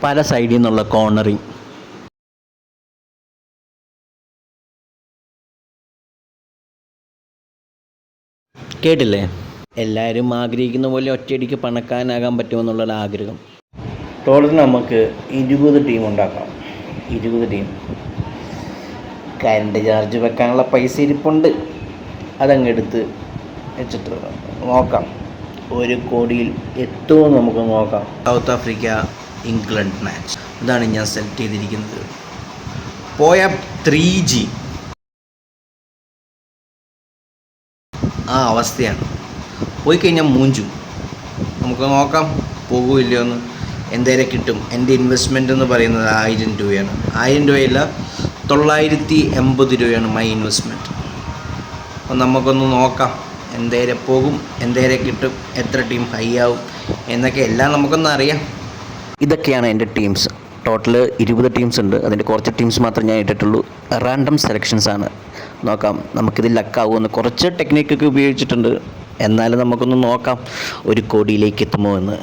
പല സൈഡിൽ നിന്നുള്ള കോർണറിങ്. കേട്ടില്ലേ? എല്ലാവരും ആഗ്രഹിക്കുന്ന പോലെ ഒറ്റയടിക്ക് പണക്കാരനാകാൻ പറ്റുമെന്നുള്ള ആഗ്രഹം. ടോട്ടൽ നമുക്ക് 20 ടീം ഉണ്ടാക്കാം. 20 ടീം. കറണ്ട് ചാർജ് വെക്കാനുള്ള പൈസ ഇരിപ്പുണ്ട്. അതങ്ങ് എടുത്ത് വെച്ചിട്ട് നോക്കാം 1 കോടിയിൽ എത്തുമോ നമുക്ക് നോക്കാം. സൗത്ത് ആഫ്രിക്ക ഇംഗ്ലണ്ട് മാച്ച്, ഇതാണ് ഞാൻ സെലക്ട് ചെയ്തിരിക്കുന്നത്. പോയ 3G ആ അവസ്ഥയാണ്. പോയി കഴിഞ്ഞാൽ മൂഞ്ചും. നമുക്ക് നോക്കാം പോകുമില്ലയോ എന്ന്. എന്തേലും കിട്ടും. എൻ്റെ ഇൻവെസ്റ്റ്മെൻ്റ് എന്ന് പറയുന്നത് 1000 രൂപയാണ്. 1000 രൂപയല്ല, 980 രൂപയാണ് മൈ ഇൻവെസ്റ്റ്മെൻറ്റ്. അപ്പം നമുക്കൊന്ന് നോക്കാം എന്തേരെ പോകും, എന്തേരെ കിട്ടും, എത്ര ടീം ഹൈ ആവും എന്നൊക്കെ എല്ലാം നമുക്കൊന്ന് അറിയാം. ഇതൊക്കെയാണ് എൻ്റെ ടീംസ്. ടോട്ടൽ 20 ടീംസ് ഉണ്ട്. അതിൻ്റെ കുറച്ച് ടീംസ് മാത്രമേ ഞാൻ ഇട്ടിട്ടുള്ളൂ. റാൻഡം സെലക്ഷൻസ് ആണ്. നോക്കാം നമുക്കിത് ലക്കാവുമെന്ന്. കുറച്ച് ടെക്നിക്കൊക്കെ ഉപയോഗിച്ചിട്ടുണ്ട്. എന്നാലും നമുക്കൊന്ന് നോക്കാം 1 കോടിയിലേക്ക് എത്തുമോ എന്ന്.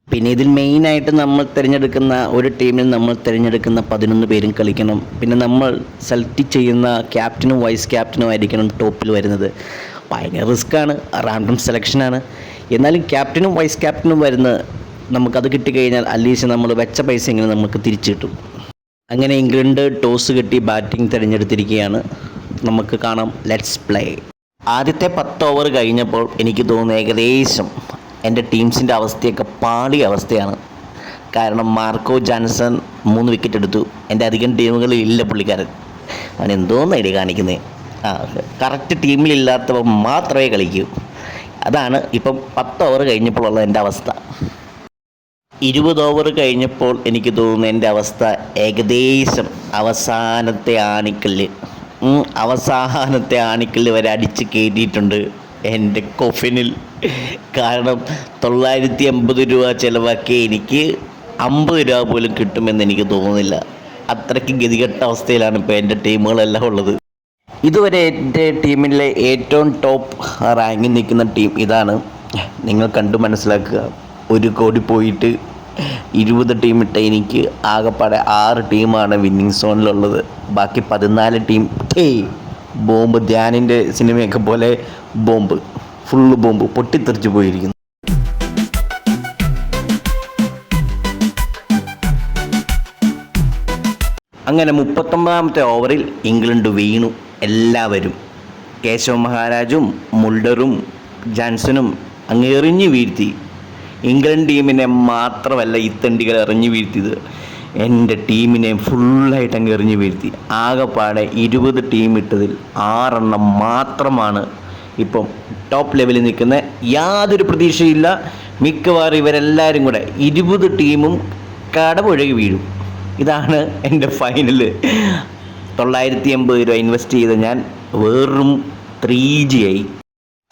പിന്നെ ഇതിൽ മെയിനായിട്ട് നമ്മൾ തിരഞ്ഞെടുക്കുന്ന ഒരു ടീമിൽ നമ്മൾ തിരഞ്ഞെടുക്കുന്ന 11 പേരും കളിക്കണം. പിന്നെ നമ്മൾ സെലക്ട് ചെയ്യുന്ന ക്യാപ്റ്റനും വൈസ് ക്യാപ്റ്റനും ആയിരിക്കണം ടോപ്പിൽ വരുന്നത്. ഭയങ്കര റിസ്ക്കാണ്, റാൻഡം സെലക്ഷനാണ്. എന്നാലും ക്യാപ്റ്റനും വൈസ് ക്യാപ്റ്റനും വരുന്നത് നമുക്കത് കിട്ടിക്കഴിഞ്ഞാൽ അറ്റ്ലീസ്റ്റ് നമ്മൾ വെച്ച പൈസ എങ്ങനെ നമുക്ക് തിരിച്ചു കിട്ടും. അങ്ങനെ ഇംഗ്ലണ്ട് ടോസ് കിട്ടി ബാറ്റിംഗ് തിരഞ്ഞെടുത്തിരിക്കുകയാണ്. നമുക്ക് കാണാം, ലെറ്റ്സ് പ്ലേ. ആദ്യത്തെ 10 ഓവർ കഴിഞ്ഞപ്പോൾ എനിക്ക് തോന്നുന്നു ഏകദേശം എൻ്റെ ടീംസിൻ്റെ അവസ്ഥയൊക്കെ പാളിയ അവസ്ഥയാണ്. കാരണം മാർക്കോ ജാൻസൺ 3 വിക്കറ്റ് എടുത്തു. എൻ്റെ അധികം ടീമുകളിൽ ഇല്ല പുള്ളിക്കാരൻ. അവൻ എന്തോന്ന് ഐഡിയ കാണിക്കുന്നത്. കറക്റ്റ് ടീമിലില്ലാത്തവർ മാത്രമേ കളിക്കൂ. അതാണ് ഇപ്പം 10 ഓവർ കഴിഞ്ഞപ്പോഴുള്ള എൻ്റെ അവസ്ഥ. 20 ഓവർ കഴിഞ്ഞപ്പോൾ എനിക്ക് തോന്നുന്നു എൻ്റെ അവസ്ഥ ഏകദേശം അവസാനത്തെ ആണിക്കല്ല് വരെ അടിച്ച് കയറ്റിയിട്ടുണ്ട് എൻ്റെ കൊഫിനിൽ. കാരണം 980 രൂപ ചിലവാക്കി എനിക്ക് 50 രൂപ പോലും കിട്ടുമെന്ന് എനിക്ക് തോന്നുന്നില്ല. അത്രയ്ക്ക് ഗതികെട്ട അവസ്ഥയിലാണ് ഇപ്പോൾ എൻ്റെ ടീമുകളെല്ലാം ഉള്ളത്. ഇതുവരെ എൻ്റെ ടീമിലെ ഏറ്റവും ടോപ്പ് റാങ്കിൽ നിൽക്കുന്ന ടീം ഇതാണ്. നിങ്ങൾ കണ്ടു മനസ്സിലാക്കുക. 1 കോടി പോയിട്ട് 20 ടീം ഇട്ട എനിക്ക് ആകെപ്പാടെ 6 ടീമാണ് വിന്നിങ് സോണിലുള്ളത്. ബാക്കി 14 ടീം ബോംബ്. ധ്യാനിൻ്റെ സിനിമയൊക്കെ പോലെ ബോംബ്, ഫുള്ള് ബോംബ് പൊട്ടിത്തെറിച്ച് പോയിരിക്കുന്നു. അങ്ങനെ 39ാമത്തെ ഓവറിൽ ഇംഗ്ലണ്ട് വീണു. എല്ലാവരും, കേശവ് മഹാരാജും മുൾഡറും ജാൻസണും അങ്ങ് എറിഞ്ഞു വീഴ്ത്തി. ഇംഗ്ലണ്ട് ടീമിനെ മാത്രമല്ല ഇത്തണ്ടികൾ എറിഞ്ഞു വീഴ്ത്തിയത്, എൻ്റെ ടീമിനെ ഫുള്ളായിട്ട് അങ്ങ് എറിഞ്ഞു വീഴ്ത്തി. ആകെപ്പാടെ 20 ടീം ഇട്ടതിൽ 6 എണ്ണം മാത്രമാണ് ഇപ്പം ടോപ്പ് ലെവലിൽ നിൽക്കുന്ന. യാതൊരു പ്രതീക്ഷയില്ല. മിക്കവാറും ഇവരെല്ലാവരും കൂടെ 20 ടീമും കടപുഴകി വീഴും. ഇതാണ് എൻ്റെ ഫൈനൽ. 980 രൂപ ഇൻവെസ്റ്റ് ചെയ്ത് ഞാൻ വെറും 3G ആയി.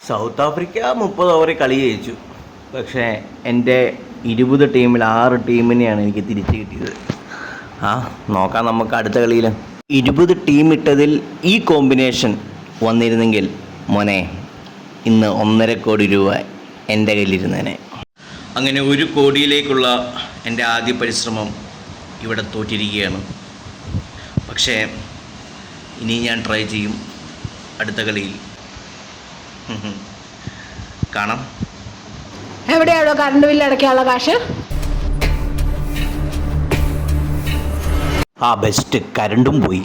സൗത്ത് ആഫ്രിക്ക 30 ഓവറിൽ കളി ജയിച്ചു. പക്ഷേ എൻ്റെ 20 ടീമിൽ 6 ടീമിനെയാണ് എനിക്ക് തിരിച്ചു കിട്ടിയത്. നോക്കാം നമുക്ക് അടുത്ത കളിയിൽ. 20 ടീം ഇട്ടതിൽ ഈ കോമ്പിനേഷൻ വന്നിരുന്നെങ്കിൽ മോനെ ഇന്ന് 1.5 കോടി രൂപ എൻ്റെ കയ്യിലിരുന്നേനെ. അങ്ങനെ 1 കോടിയിലേക്കുള്ള എൻ്റെ ആദ്യ പരിശ്രമം ഇവിടെ തോറ്റിരിക്കുകയാണ്. പക്ഷേ ഇനി ഞാൻ ട്രൈ ചെയ്യും അടുത്ത കളിയിൽ. കാണാം. എവിടെയാണോ കറണ്ട് ബില്ല് അടയ്ക്കാനുള്ള കാശ്? ബെസ്റ്റ്, കരണ്ടും പോയി.